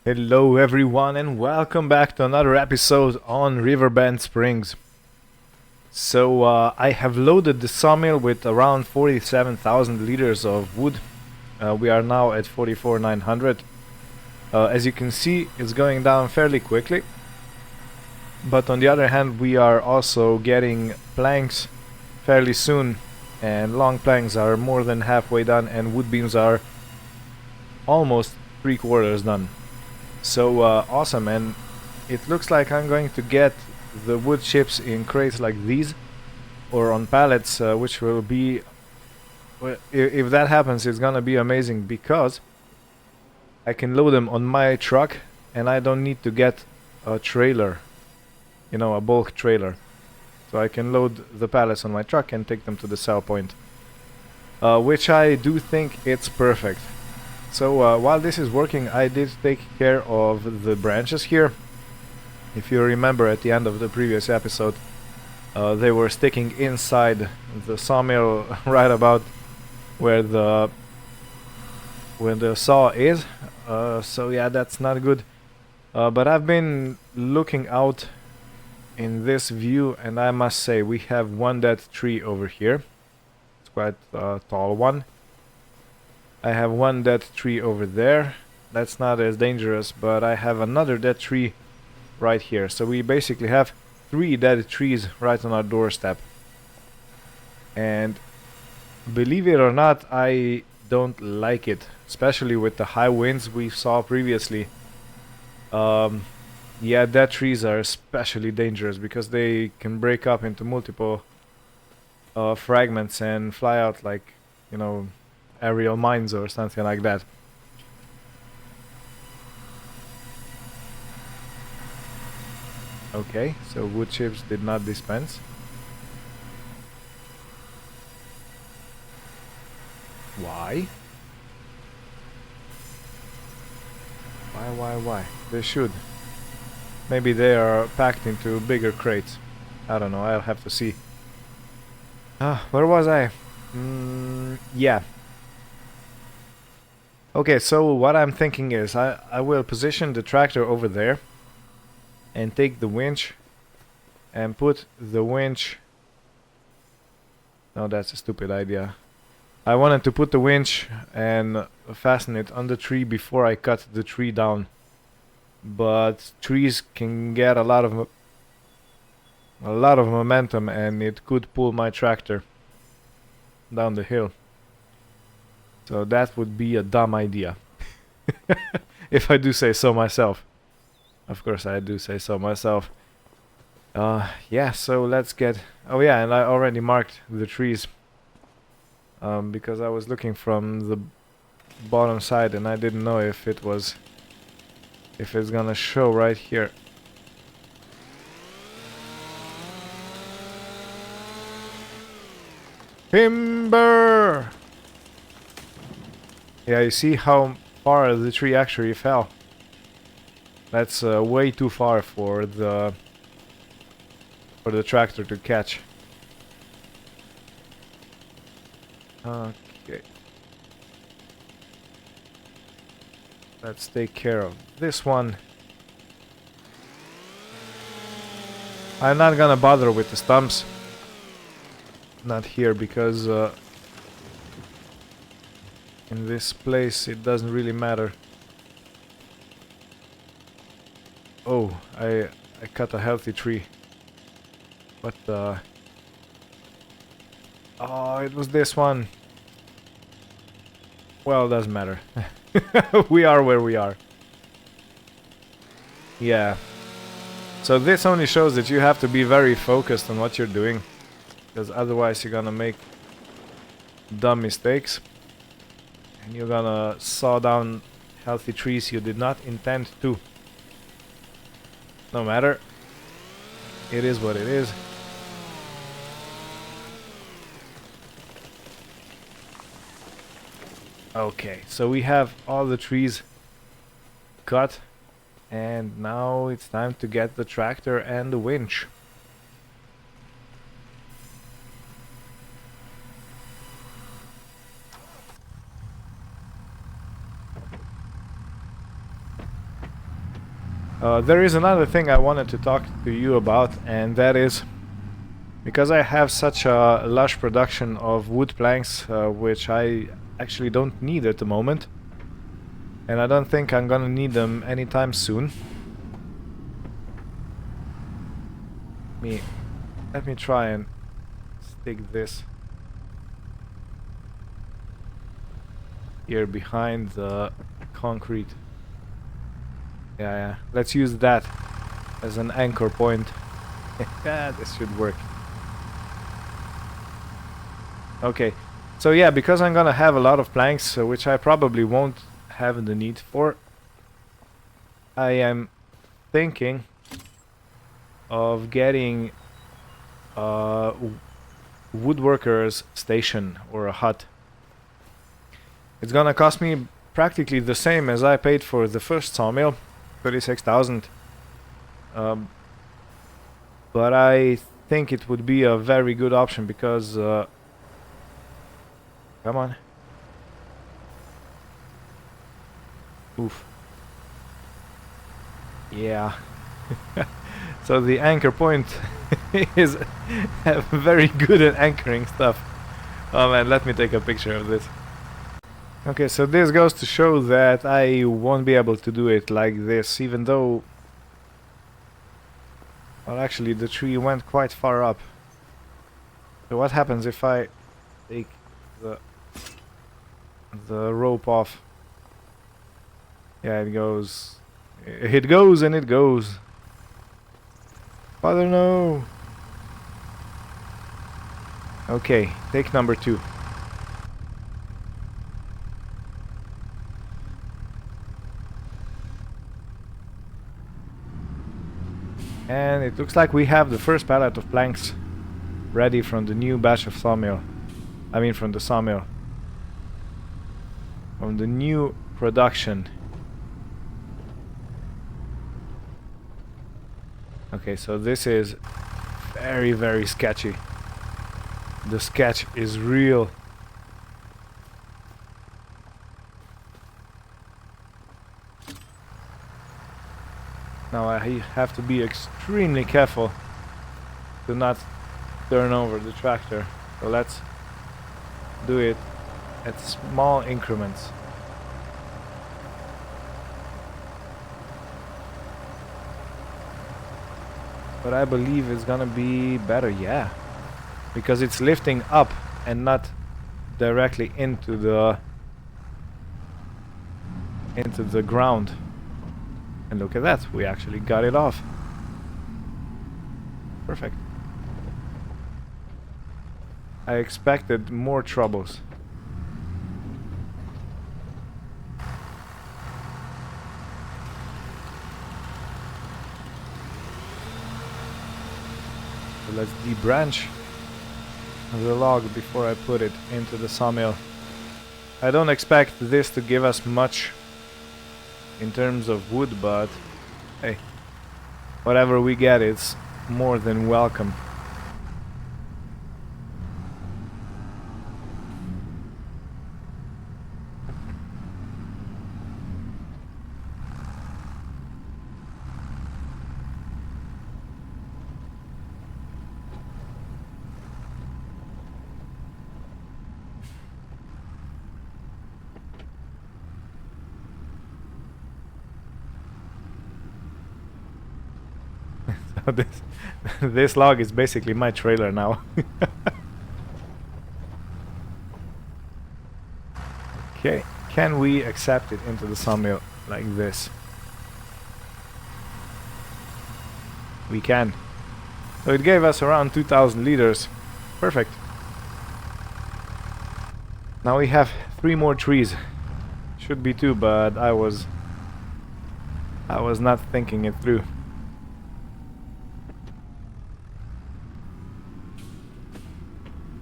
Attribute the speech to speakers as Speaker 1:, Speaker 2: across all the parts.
Speaker 1: Hello everyone and welcome back to another episode on Riverbend Springs. I have loaded the sawmill with around 47,000 liters of wood. We are now at 44,900. As you can see, it's going down fairly quickly. But on the other hand, we are also getting planks fairly soon, and long planks are more than halfway done and wood beams are almost 3/4 done. Awesome, and it looks like I'm going to get the wood chips in crates like these or on pallets, which will be, if that happens, it's gonna be amazing because I can load them on my truck and I don't need to get a trailer, a bulk trailer. So I can load the pallets on my truck and take them to the sell point, which I do think it's perfect. While this is working, I did take care of the branches here. If you remember at the end of the previous episode, they were sticking inside the sawmill right about where the saw is. Yeah, that's not good. But I've been looking out in this view and I must say we have one dead tree over here. It's quite a tall one. I have one dead tree over there. That's not as dangerous, but I have another dead tree right here. So we basically have 3 dead trees right on our doorstep. And believe it or not, I don't like it, especially with the high winds we saw previously. Yeah, dead trees are especially dangerous because they can break up into multiple fragments and fly out like, aerial mines or something like that. Okay, so wood chips did not dispense. Why? Why? They should. Maybe they are packed into bigger crates. I don't know, I'll have to see. Where was I? Yeah. Okay, so what I'm thinking is I will position the tractor over there and take the winch and put the winch... No, that's a stupid idea. I wanted to put the winch and fasten it on the tree before I cut the tree down. But trees can get a lot of momentum and it could pull my tractor down the hill. So that would be a dumb idea. If I do say so myself. Of course I do say so myself. Yeah, so let's get... Oh yeah, and I already marked the trees. Because I was looking from the bottom side and I didn't know if it was... if it's gonna show right here. Timber! Yeah, you see how far the tree actually fell. That's way too far for the tractor to catch. Okay. Let's take care of this one. I'm not gonna bother with the stumps. Not here because in this place it doesn't really matter. Oh, I cut a healthy tree. But oh, it was this one. Well, it doesn't matter. We are where we are. Yeah. So this only shows that you have to be very focused on what you're doing, because otherwise you're gonna make dumb mistakes and you're gonna saw down healthy trees you did not intend to. No matter, it is what it is. Okay, so we have all the trees cut and now it's time to get the tractor and the winch. There is another thing I wanted to talk to you about, and that is because I have such a lush production of wood planks, which I actually don't need at the moment, and I don't think I'm gonna need them anytime soon. Let me try and stick this here behind the concrete. Yeah, let's use that as an anchor point. Yeah, this should work. Okay, so yeah, because I'm gonna have a lot of planks, which I probably won't have the need for, I am thinking of getting a woodworker's station or a hut. It's gonna cost me practically the same as I paid for the first sawmill, 36,000. But I think it would be a very good option because come on. Oof. Yeah. So the anchor point is very good at anchoring stuff. Oh man, let me take a picture of this. Okay, so this goes to show that I won't be able to do it like this, even though... Well, actually, the tree went quite far up. So what happens if I take the rope off? Yeah, it goes... It goes and it goes. Father, no! Okay, take number 2. And it looks like we have the first pallet of planks ready from the new batch of sawmill. I mean from the sawmill. From the new production. Okay, so this is very, very sketchy. The sketch is real. Now I have to be extremely careful to not turn over the tractor. So let's do it at small increments. But I believe it's gonna be better, yeah. Because it's lifting up and not directly into the ground. And look at that, we actually got it off. Perfect. I expected more troubles. So let's debranch the log before I put it into the sawmill. I don't expect this to give us much in terms of wood, but hey, whatever we get, it's more than welcome. This log is basically my trailer now. Okay, can we accept it into the sawmill like this? We can. So it gave us around 2,000 liters. Perfect. Now we have 3 more trees. Should be 2, but I was not thinking it through.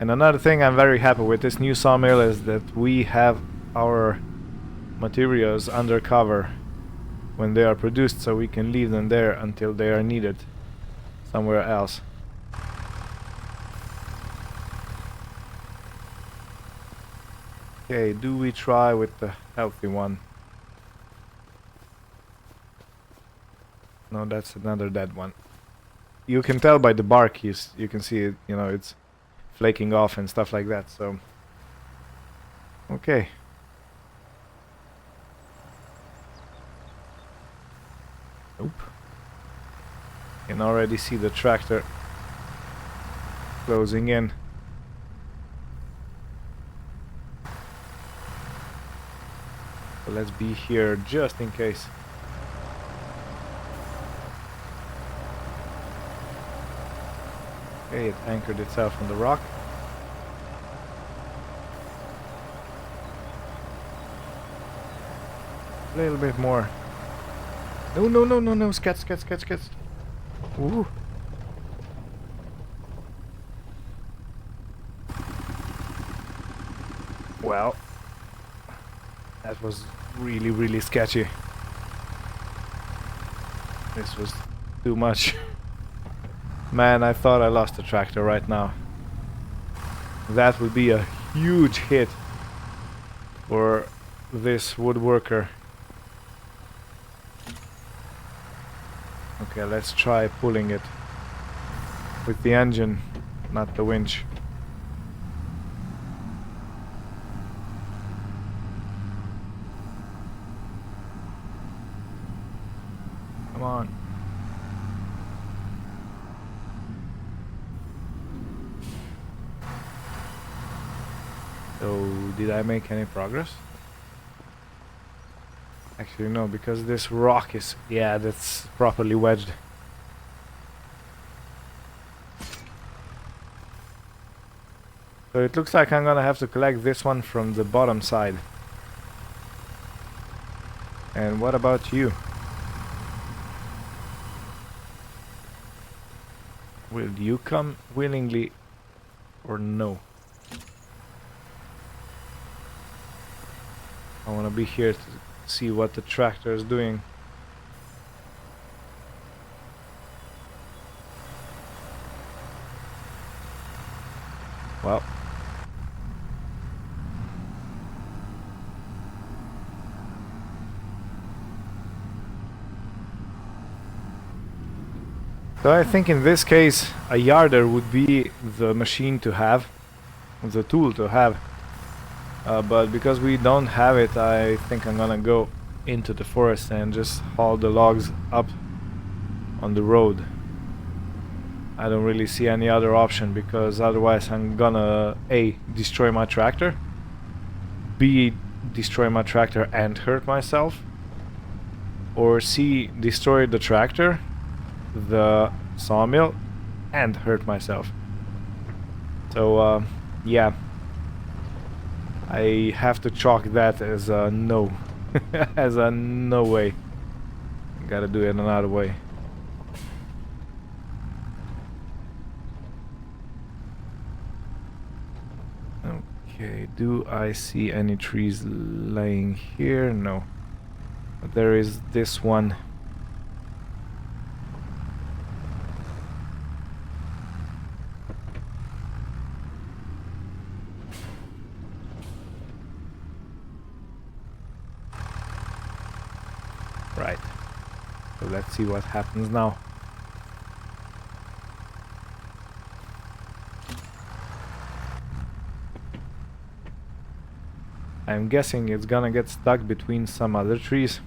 Speaker 1: And another thing I'm very happy with this new sawmill is that we have our materials under cover when they are produced, so we can leave them there until they are needed somewhere else. Okay, do we try with the healthy one? No, that's another dead one. You can tell by the bark, you can see it, you know, it's flaking off and stuff like that, so... Okay. Nope. Can already see the tractor closing in. So let's be here just in case. Okay, it anchored itself on the rock. A little bit more. No, no, no, no, no, sketch. Ooh. Well, that was really, really sketchy. This was too much. Man, I thought I lost the tractor right now. That would be a huge hit for this woodworker. Okay, let's try pulling it with the engine, not the winch. Come on. So, did I make any progress? Actually no, because this rock is... yeah, that's properly wedged. So it looks like I'm gonna have to collect this one from the bottom side. And what about you? Will you come willingly or no? I wanna be here to see what the tractor is doing. Well, so I think in this case a yarder would be the machine to have, the tool to have. But because we don't have it, I think I'm gonna go into the forest and just haul the logs up on the road. I don't really see any other option, because otherwise I'm gonna A, destroy my tractor, B, destroy my tractor and hurt myself, or C, destroy the tractor, the sawmill, and hurt myself. So yeah, I have to chalk that as a no. As a no way. Gotta do it another way. Okay, do I see any trees laying here? No. But there is this one. Right. So let's see what happens now. I'm guessing it's gonna get stuck between some other trees.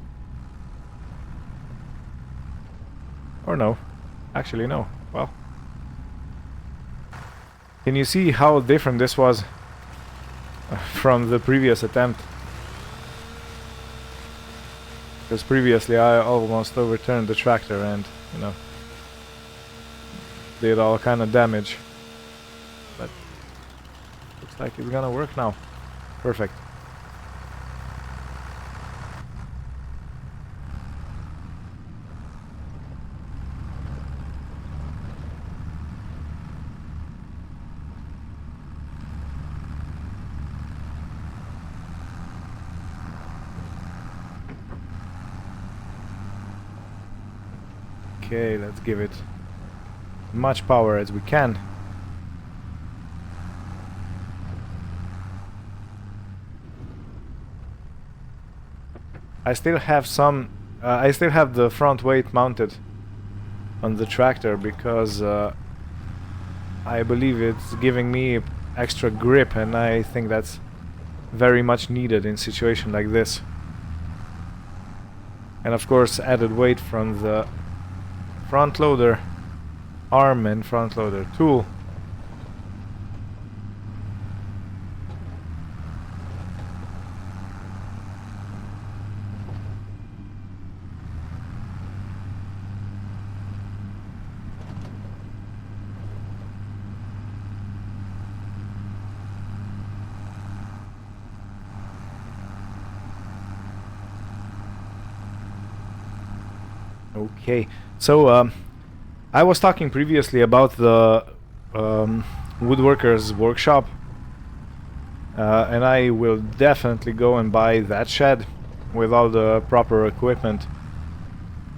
Speaker 1: Or no. Actually no. Well. Can you see how different this was from the previous attempt? Because previously I almost overturned the tractor and, you know, did all kind of damage. But looks like it's gonna work now. Perfect. Okay, let's give it as much power as we can. I still have some... I still have the front weight mounted on the tractor because I believe it's giving me extra grip, and I think that's very much needed in situation like this. And of course added weight from the front loader arm and front loader tool. Okay, so I was talking previously about the woodworker's workshop, and I will definitely go and buy that shed with all the proper equipment,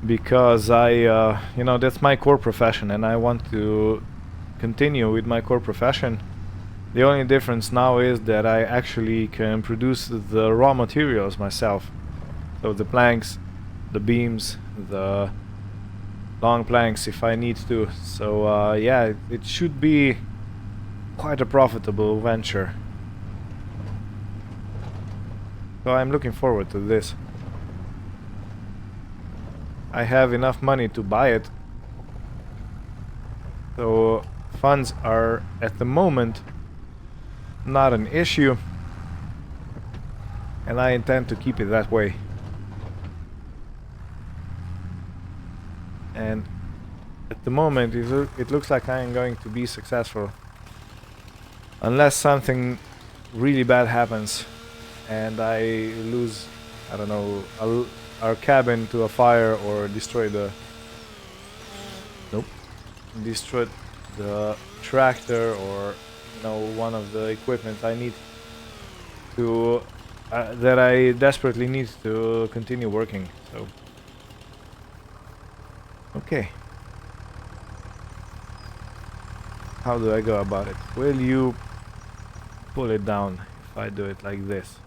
Speaker 1: because you know, that's my core profession and I want to continue with my core profession. The only difference now is that I actually can produce the raw materials myself. So the planks, the beams, the long planks if I need to. So yeah, it should be quite a profitable venture. So I'm looking forward to this. I have enough money to buy it. So funds are at the moment not an issue, and I intend to keep it that way. And at the moment it looks like I am going to be successful, unless something really bad happens and I lose, I don't know, our cabin to a fire, or destroy the destroy the tractor, or you know, one of the equipment I need to that I desperately need to continue working. So okay, how do I go about it? Will you pull it down if I do it like this?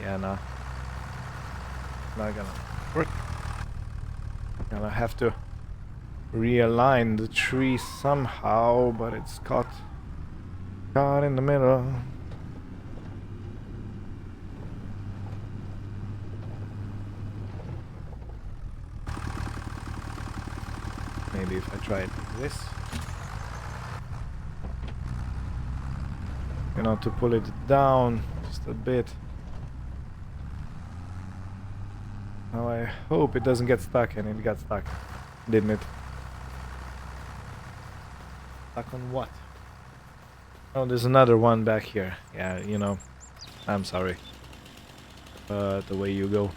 Speaker 1: Yeah, no, not gonna work. Gonna have to realign the tree somehow, but it's caught in the middle. Maybe if I try it like this, you know, to pull it down just a bit. Now I hope it doesn't get stuck, and it got stuck, didn't it? Stuck on what? Oh, there's another one back here. Yeah, you know, I'm sorry. The way you go.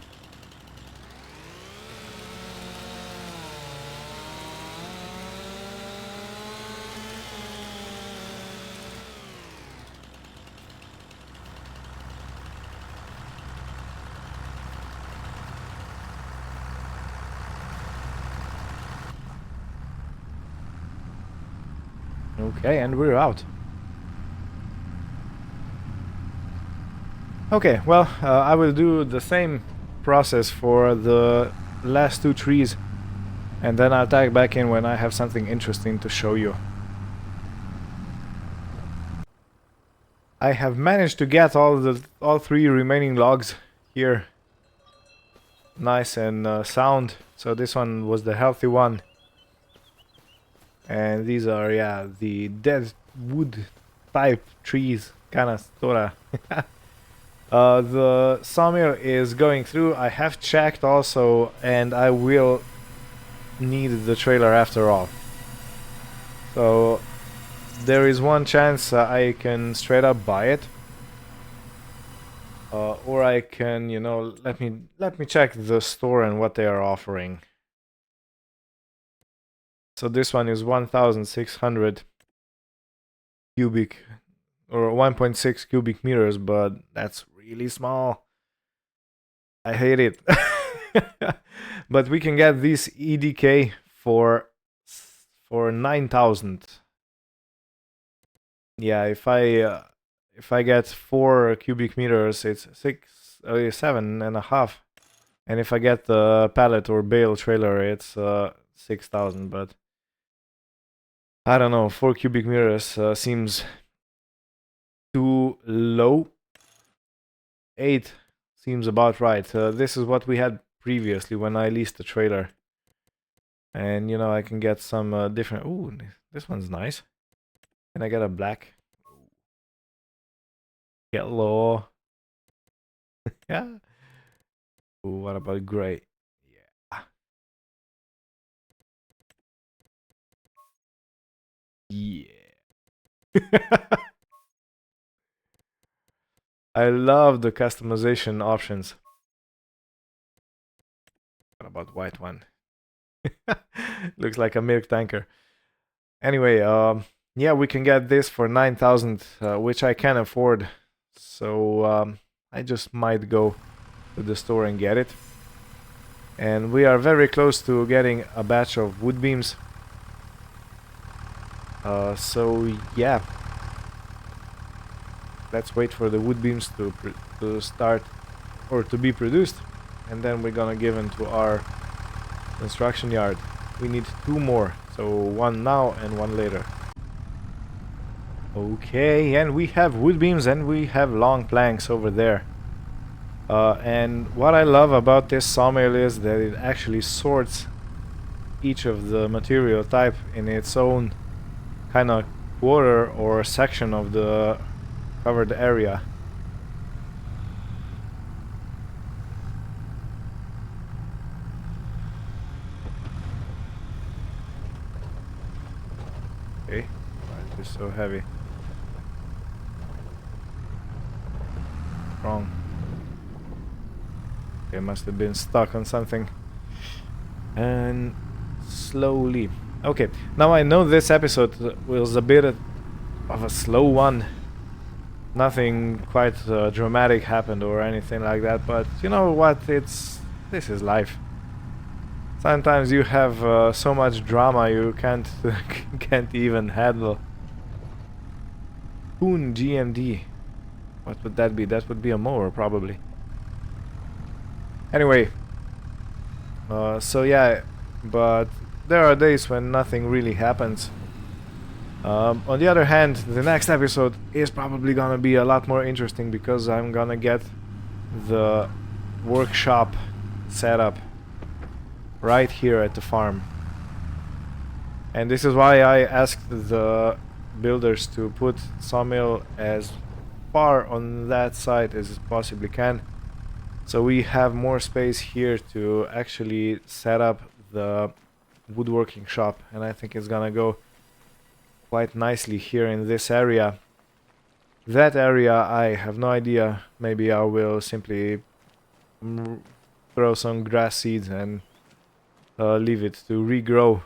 Speaker 1: Okay, and we're out. Okay, well, I will do the same process for the last two trees, and then I'll tag back in when I have something interesting to show you. I have managed to get all three remaining logs here nice and sound. So this one was the healthy one, and these are, yeah, the dead wood type trees, kinda sorta. The sawmill is going through. I have checked also, and I will need the trailer after all. So there is one chance I can straight up buy it, or I can, you know, let me check the store and what they are offering. So this one is 1,600 cubic, or 1.6 cubic meters, but that's really small. I hate it. But we can get this EDK for 9,000. Yeah, if I if I get 4 cubic meters, it's 7.5. And if I get the pallet or bale trailer, it's 6,000. But I don't know, 4 cubic meters seems too low. 8 seems about right. This is what we had previously when I leased the trailer. And you know, I can get some different... Ooh, this one's nice. Can I get a black? Yellow. Yeah. Ooh, what about gray? Yeah. I love the customization options. What about white one? Looks like a milk tanker. Anyway, yeah, we can get this for 9,000, which I can afford. So I just might go to the store and get it. And we are very close to getting a batch of wood beams. So yeah, let's wait for the wood beams to start or to be produced, and then we're gonna give them to our construction yard. We need 2 more, so 1 now and 1 later. Okay, and we have wood beams and we have long planks over there. And what I love about this sawmill is that it actually sorts each of the material type in its own kind of quarter or section of the covered area. Okay, why is this so heavy? Wrong. It must have been stuck on something. And slowly. Okay, now I know this episode was a bit of a slow one. Nothing quite dramatic happened or anything like that, but you know what? This is life. Sometimes you have so much drama you can't can't even handle. Poon GMD. What would that be? That would be a mower, probably. Anyway, so yeah, but there are days when nothing really happens. On the other hand, the next episode is probably gonna be a lot more interesting because I'm gonna get the workshop set up right here at the farm. And this is why I asked the builders to put sawmill as far on that side as it possibly can. So we have more space here to actually set up the woodworking shop, and I think it's gonna go quite nicely here in this area. That area, I have no idea. Maybe I will simply throw some grass seeds and leave it to regrow.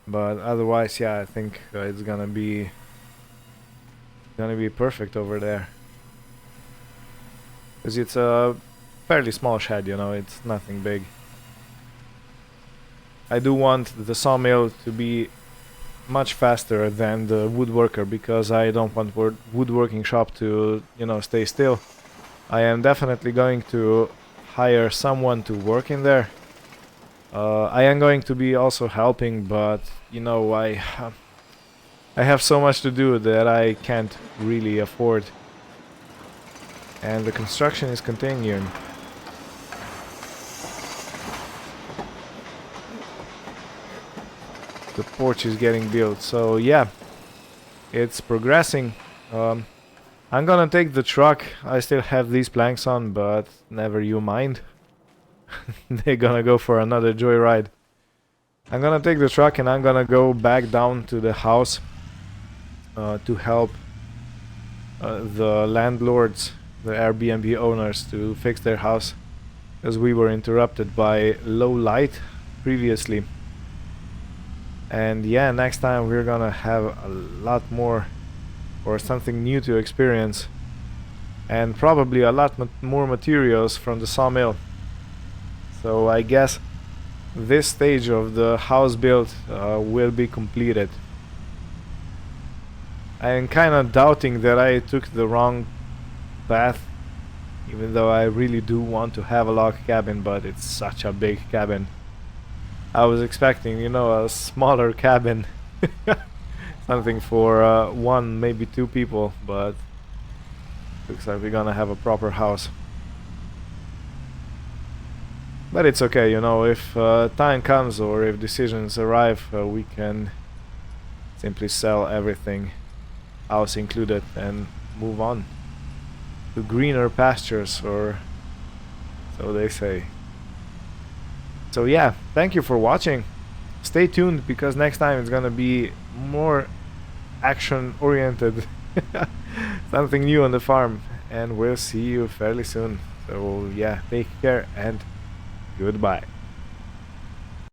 Speaker 1: But otherwise, yeah, I think it's gonna be perfect over there. Because it's a fairly small shed, you know, it's nothing big. I do want the sawmill to be much faster than the woodworker because I don't want woodworking shop to, you know, stay still. I am definitely going to hire someone to work in there. I am going to be also helping, but you know, I have so much to do that I can't really afford. And the construction is continuing. The porch is getting built, so yeah, it's progressing. I'm gonna take the truck. I still have these planks on, but never you mind. They're gonna go for another joyride. I'm gonna take the truck and I'm gonna go back down to the house to help the landlords, the Airbnb owners, to fix their house, as we were interrupted by low light previously. And yeah, next time we're gonna have a lot more or something new to experience, and probably a lot more materials from the sawmill. So I guess this stage of the house build will be completed. I'm kind of doubting that I took the wrong path, even though I really do want to have a log cabin, but it's such a big cabin. I was expecting, you know, a smaller cabin. Something for one, maybe two people, but looks like we're gonna have a proper house. But it's okay, you know, if time comes or if decisions arrive, we can simply sell everything, house included, and move on to greener pastures, or so they say. So yeah, thank you for watching. Stay tuned, because next time it's gonna be more action oriented. Something new on the farm, and we'll see you fairly soon. So yeah, take care and goodbye.